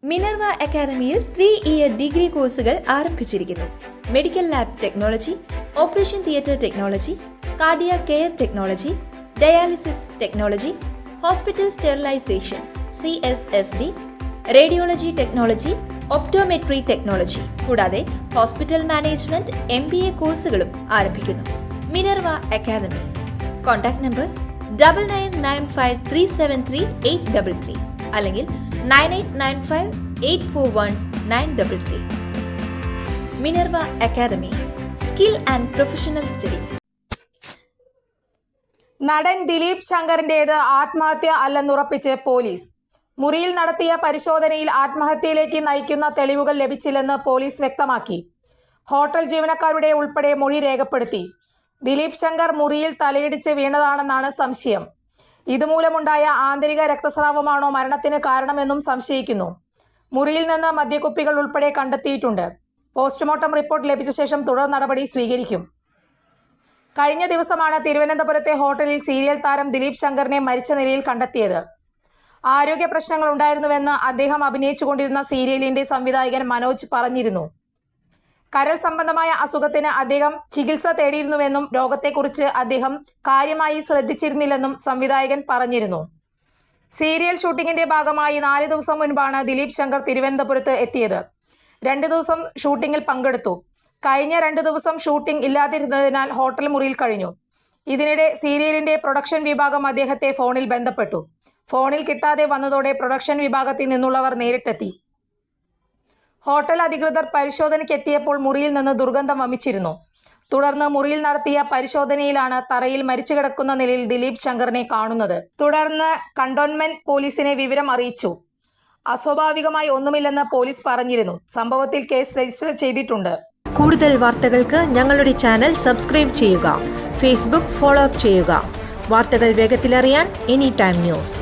Minerva അക്കാദമിയിൽ 3-ഇയർ degree കോഴ്സുകൾ ആരംഭിച്ചിരിക്കുന്നു. Medical lab technology, operation theatre technology, cardiac care technology, dialysis technology, hospital sterilisation (CSSD), radiology technology, optometry technology കൂടാതെ hospital management MBA കോഴ്സുകളും ആരംഭിക്കുന്നു. Minerva academy. Contact number 9995373833 അല്ലെങ്കിൽ 9895841933. Minerva academy, skill and professional studies. നടൻ ദിലീപ് ശങ്കറിന്റേത് ആത്മഹത്യ അല്ലെന്നുറപ്പിച്ച് police. മുറിയിൽ നടത്തിയ പരിശോധനയിൽ ആത്മഹത്യയിലേക്ക് നയിക്കുന്ന തെളിവുകൾ ലഭിച്ചില്ലെന്ന് പോലീസ് വ്യക്തമാക്കി. ഹോട്ടൽ ജീവനക്കാരുടെ ഉൾപ്പെടെ മൊഴി രേഖപ്പെടുത്തി. ദിലീപ് ശങ്കർ മുറിയിൽ തലയിടിച്ച് വീണതാണെന്നാണ് സംശയം. ഇതുമൂലമുണ്ടായ ആന്തരിക രക്തസ്രാവമാണോ മരണത്തിന് കാരണമെന്നും സംശയിക്കുന്നു. മുറിയിൽ നിന്ന് മദ്യക്കുപ്പികൾ ഉൾപ്പെടെ കണ്ടെത്തിയിട്ടുണ്ട്. പോസ്റ്റ്മോർട്ടം റിപ്പോർട്ട് ലഭിച്ച ശേഷം തുടർ നടപടി സ്വീകരിക്കും. കഴിഞ്ഞ ദിവസമാണ് തിരുവനന്തപുരത്തെ ഹോട്ടലിൽ സീരിയൽ താരം ദിലീപ് ശങ്കറിനെ മരിച്ച നിലയിൽ കണ്ടെത്തിയത്. ആരോഗ്യ പ്രശ്നങ്ങൾ ഉണ്ടായിരുന്നുവെന്ന് അദ്ദേഹം അഭിനയിച്ചുകൊണ്ടിരുന്ന സീരിയലിന്റെ സംവിധായകൻ മനോജ് പറഞ്ഞിരുന്നു. കരൾ സംബന്ധമായ അസുഖത്തിന് അദ്ദേഹം ചികിത്സ തേടിയിരുന്നുവെന്നും രോഗത്തെക്കുറിച്ച് അദ്ദേഹം കാര്യമായി ശ്രദ്ധിച്ചിരുന്നില്ലെന്നും സംവിധായകൻ പറഞ്ഞിരുന്നു. സീരിയൽ ഷൂട്ടിങ്ങിന്റെ ഭാഗമായി 4 ദിവസം മുൻപാണ് ദിലീപ് ശങ്കർ തിരുവനന്തപുരത്ത് എത്തിയത്. 2 ദിവസം ഷൂട്ടിങ്ങിൽ പങ്കെടുത്തു. കഴിഞ്ഞ 2 ദിവസം ഷൂട്ടിംഗ് ഇല്ലാതിരുന്നതിനാൽ ഹോട്ടൽ മുറിയിൽ കഴിഞ്ഞു. ഇതിനിടെ സീരിയലിന്റെ പ്രൊഡക്ഷൻ വിഭാഗം അദ്ദേഹത്തെ ഫോണിൽ ബന്ധപ്പെട്ടു. ഫോണിൽ കിട്ടാതെ വന്നതോടെ പ്രൊഡക്ഷൻ വിഭാഗത്തിൽ നിന്നുള്ളവർ നേരിട്ടെത്തി. ഹോട്ടൽ അധികൃതർ പരിശോധനയ്ക്കെത്തിയപ്പോൾ മുറിയിൽ നിന്ന് ദുർഗന്ധം വമിച്ചിരുന്നു. തുടർന്ന് മുറിയിൽ നടത്തിയ പരിശോധനയിലാണ് തറയിൽ മരിച്ചു കിടക്കുന്ന നിലയിൽ ദിലീപ് ശങ്കറിനെ കാണുന്നത്. തുടർന്ന് കണ്ടോൺമെന്റ് പോലീസിനെ വിവരം അറിയിച്ചു. അസ്വാഭാവികമായി ഒന്നുമില്ലെന്ന് പോലീസ് പറഞ്ഞിരുന്നു. സംഭവത്തിൽ കേസ് രജിസ്റ്റർ ചെയ്തിട്ടുണ്ട്. കൂടുതൽ വാർത്തകൾക്ക് ഞങ്ങളുടെ ചാനൽ സബ്സ്ക്രൈബ് ചെയ്യുക. ഫേസ്ബുക്ക് ഫോളോ അപ്പ് ചെയ്യുക. വാർത്തകൾ വേഗത്തിലറിയാൻ എനി ടൈം ന്യൂസ്.